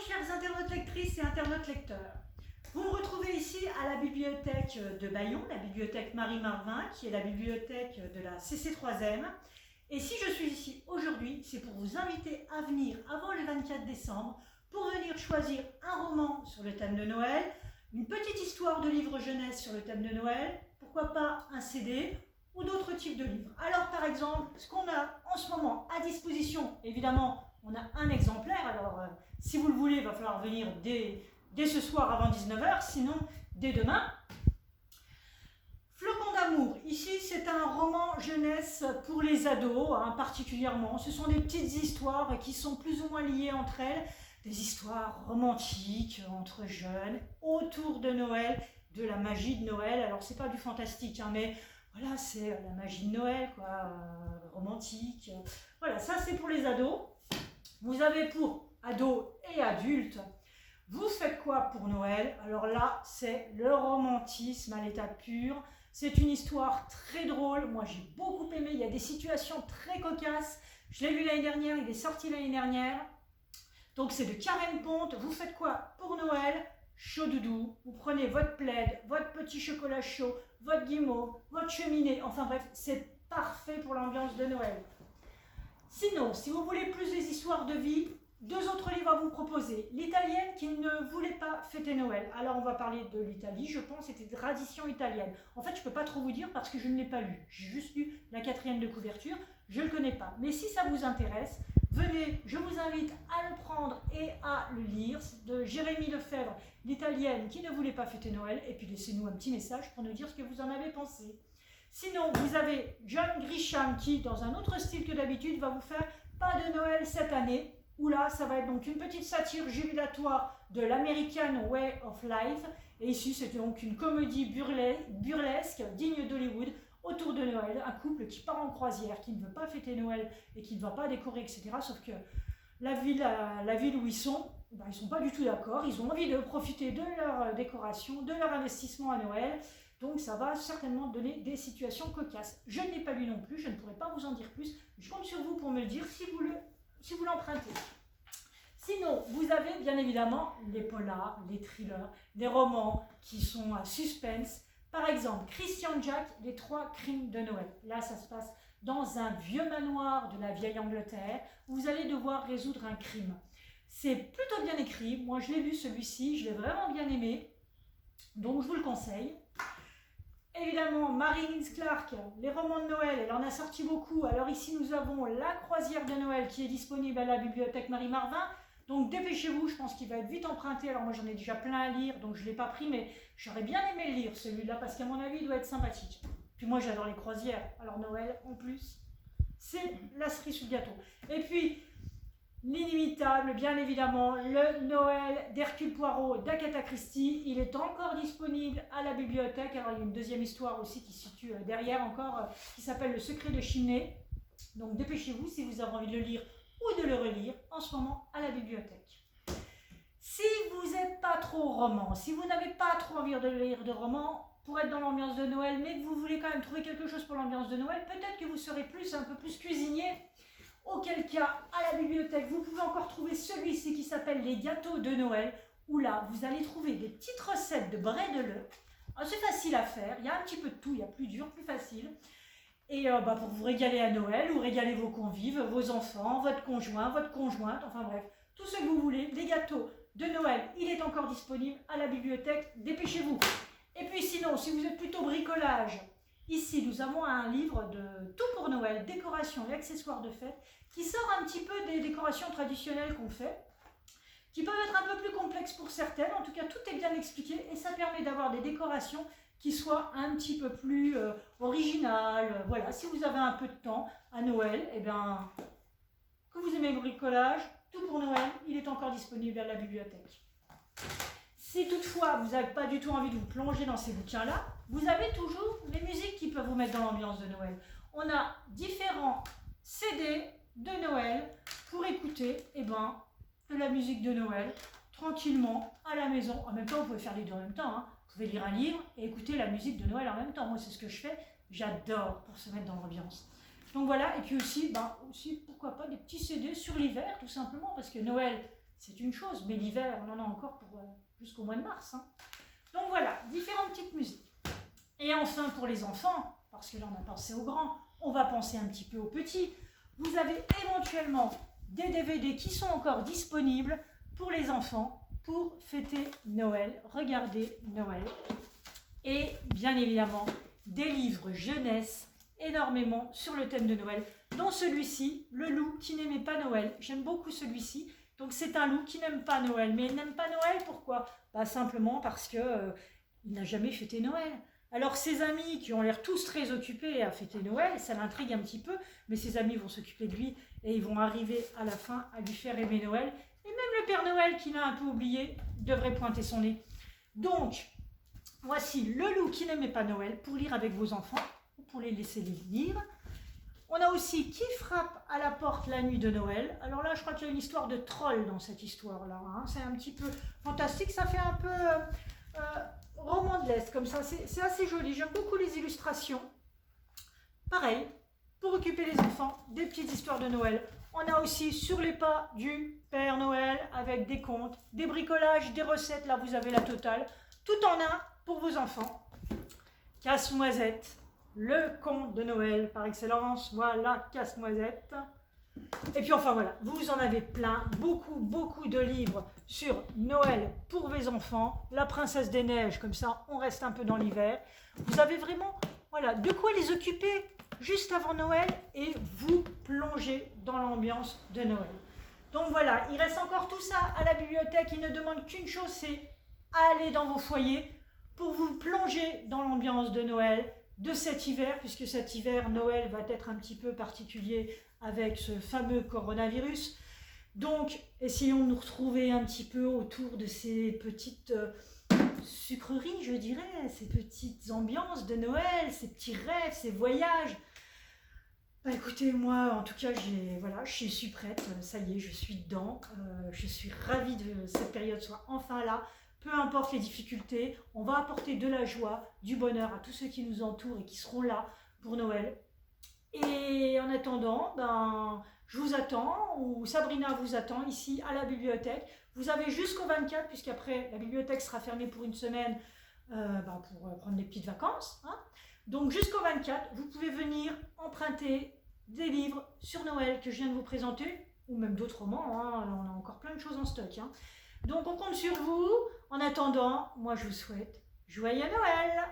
chers internautes lectrices et internautes lecteurs. Vous me retrouvez ici à la bibliothèque de Bayonne, la bibliothèque Marie-Marvin, qui est la bibliothèque de la CC3M. Et si je suis ici aujourd'hui, c'est pour vous inviter à venir avant le 24 décembre pour venir choisir un roman sur le thème de Noël, une petite histoire de livre jeunesse sur le thème de Noël, pourquoi pas un CD ou d'autres types de livres. Alors par exemple, ce qu'on a en ce moment à disposition, évidemment, on a un exemplaire, alors si vous le voulez, il va falloir venir dès ce soir avant 19 h, sinon dès demain. Flocon d'amour, ici c'est un roman jeunesse pour les ados, particulièrement. Ce sont des petites histoires qui sont plus ou moins liées entre elles, des histoires romantiques entre jeunes, autour de Noël, de la magie de Noël. Alors c'est pas du fantastique, mais voilà, c'est la magie de Noël, quoi, romantique. Voilà, ça c'est pour les ados. Vous avez pour ados et adultes, vous faites quoi pour Noël? Alors là, c'est le romantisme à l'état pur. C'est une histoire très drôle. Moi, j'ai beaucoup aimé. Il y a des situations très cocasses. Je l'ai lu l'année dernière, il est sorti l'année dernière. Donc, c'est de Karen Ponte. Vous faites quoi pour Noël? Chaud doudou. Vous prenez votre plaid, votre petit chocolat chaud, votre guimauve, votre cheminée. Enfin bref, c'est parfait pour l'ambiance de Noël. Sinon, si vous voulez plus des histoires de vie, deux autres livres à vous proposer. L'italienne qui ne voulait pas fêter Noël. Alors on va parler de l'Italie, je pense, c'était tradition italienne. En fait, je ne peux pas trop vous dire parce que je ne l'ai pas lu. J'ai juste lu la 4e de couverture, je ne le connais pas. Mais si ça vous intéresse, venez, je vous invite à le prendre et à le lire. C'est de Jérémy Lefebvre, l'italienne qui ne voulait pas fêter Noël. Et puis laissez-nous un petit message pour nous dire ce que vous en avez pensé. Sinon, vous avez John Grisham qui, dans un autre style que d'habitude, va vous faire Pas de Noël cette année. Où là, ça va être donc une petite satire jubilatoire de l'American Way of Life. Et ici, c'est donc une comédie burlesque, digne d'Hollywood, autour de Noël. Un couple qui part en croisière, qui ne veut pas fêter Noël et qui ne va pas décorer, etc. Sauf que la ville où ils sont sont pas du tout d'accord. Ils ont envie de profiter de leur décoration, de leur investissement à Noël. Donc ça va certainement donner des situations cocasses. Je ne l'ai pas lu non plus, je ne pourrais pas vous en dire plus. Je compte sur vous pour me le dire si vous l'empruntez. Sinon, vous avez bien évidemment les polars, les thrillers, les romans qui sont à suspense. Par exemple, Christian Jack, Les 3 crimes de Noël. Là, ça se passe dans un vieux manoir de la vieille Angleterre où vous allez devoir résoudre un crime. C'est plutôt bien écrit. Moi, je l'ai lu celui-ci, je l'ai vraiment bien aimé. Donc, je vous le conseille. Évidemment, Mary Higgins Clark, les romans de Noël, elle en a sorti beaucoup. Alors ici, nous avons La croisière de Noël qui est disponible à la bibliothèque Marie-Marvin. Donc dépêchez-vous, je pense qu'il va être vite emprunté. Alors moi, j'en ai déjà plein à lire, donc je ne l'ai pas pris, mais j'aurais bien aimé le lire celui-là parce qu'à mon avis, il doit être sympathique. Puis moi, j'adore les croisières. Alors Noël, en plus, c'est la cerise sous le gâteau. Et puis, l'inimitable, bien évidemment, le Noël d'Hercule Poirot d'Agatha Christie. Il est encore disponible à la bibliothèque. Alors, il y a une deuxième histoire aussi qui se situe derrière encore, qui s'appelle Le secret de Chimney. Donc, dépêchez-vous si vous avez envie de le lire ou de le relire en ce moment à la bibliothèque. Si vous n'êtes pas trop roman, si vous n'avez pas trop envie de lire de romans pour être dans l'ambiance de Noël, mais que vous voulez quand même trouver quelque chose pour l'ambiance de Noël, peut-être que vous serez un peu plus cuisinier. Auquel cas, à la bibliothèque, vous pouvez encore trouver celui-ci qui s'appelle Les gâteaux de Noël, où là, vous allez trouver des petites recettes de brédeleux. C'est facile à faire, il y a un petit peu de tout, il y a plus dur, plus facile. Et pour vous régaler à Noël, ou régaler vos convives, vos enfants, votre conjoint, votre conjointe, enfin bref, tout ce que vous voulez. Les gâteaux de Noël, il est encore disponible à la bibliothèque, dépêchez-vous. Et puis sinon, si vous êtes plutôt bricolage, ici, nous avons un livre de Tout pour Noël, décoration et accessoires de fête, qui sort un petit peu des décorations traditionnelles qu'on fait, qui peuvent être un peu plus complexes pour certaines. En tout cas, tout est bien expliqué et ça permet d'avoir des décorations qui soient un petit peu plus originales. Voilà, si vous avez un peu de temps à Noël, que vous aimez le bricolage, Tout pour Noël, il est encore disponible à la bibliothèque. Si toutefois, vous n'avez pas du tout envie de vous plonger dans ces bouquins-là, vous avez toujours les musiques qui peuvent vous mettre dans l'ambiance de Noël. On a différents CD de Noël pour écouter de la musique de Noël tranquillement à la maison. En même temps, vous pouvez faire les deux en même temps. Vous pouvez lire un livre et écouter la musique de Noël en même temps. Moi, c'est ce que je fais. J'adore pour se mettre dans l'ambiance. Donc voilà, et puis aussi, pourquoi pas des petits CD sur l'hiver, tout simplement, parce que Noël, c'est une chose, mais l'hiver, on en a encore pour jusqu'au mois de mars. Hein. Donc voilà, différentes petites musiques. Et enfin, pour les enfants, parce que là on a pensé aux grands, on va penser un petit peu aux petits. Vous avez éventuellement des DVD qui sont encore disponibles pour les enfants pour fêter Noël, regarder Noël. Et bien évidemment, des livres jeunesse énormément sur le thème de Noël, dont celui-ci, Le loup qui n'aimait pas Noël. J'aime beaucoup celui-ci. Donc c'est un loup qui n'aime pas Noël. Mais il n'aime pas Noël, pourquoi? Simplement parce que il n'a jamais fêté Noël. Alors ses amis qui ont l'air tous très occupés à fêter Noël, ça l'intrigue un petit peu, mais ses amis vont s'occuper de lui et ils vont arriver à la fin à lui faire aimer Noël. Et même le Père Noël, qui l'a un peu oublié, devrait pointer son nez. Donc, voici Le loup qui n'aimait pas Noël pour lire avec vos enfants ou pour les laisser lire. On a aussi Qui frappe à la porte la nuit de Noël. Alors là, je crois qu'il y a une histoire de troll dans cette histoire-là. Hein. C'est un petit peu fantastique, ça fait un peu roman de l'Est, comme ça. C'est assez joli, j'aime beaucoup les illustrations. Pareil, pour occuper les enfants, des petites histoires de Noël. On a aussi Sur les pas du Père Noël avec des contes, des bricolages, des recettes. Là, vous avez la totale. Tout en un pour vos enfants. Casse-noisette, le conte de Noël par excellence. Voilà, Casse-noisette. Et puis enfin voilà, vous en avez plein, beaucoup de livres sur Noël pour vos enfants. La Princesse des Neiges, comme ça on reste un peu dans l'hiver. Vous avez vraiment de quoi les occuper juste avant Noël et vous plonger dans l'ambiance de Noël. Donc voilà, il reste encore tout ça à la bibliothèque. Il ne demande qu'une chose, c'est aller dans vos foyers pour vous plonger dans l'ambiance de Noël, de cet hiver, puisque cet hiver, Noël va être un petit peu particulier avec ce fameux coronavirus. Donc, essayons de nous retrouver un petit peu autour de ces petites sucreries, je dirais, ces petites ambiances de Noël, ces petits rêves, ces voyages. Écoutez, moi, en tout cas, je suis prête, ça y est, je suis dedans. Je suis ravie de cette période soit enfin là. Peu importe les difficultés, on va apporter de la joie, du bonheur à tous ceux qui nous entourent et qui seront là pour Noël. Et en attendant, je vous attends, ou Sabrina vous attend ici à la bibliothèque. Vous avez jusqu'au 24, puisqu'après la bibliothèque sera fermée pour une semaine pour prendre des petites vacances. Hein. Donc jusqu'au 24, vous pouvez venir emprunter des livres sur Noël que je viens de vous présenter, ou même d'autres romans, hein. On a encore plein de choses en stock. Hein. Donc on compte sur vous. En attendant, moi je vous souhaite joyeux Noël!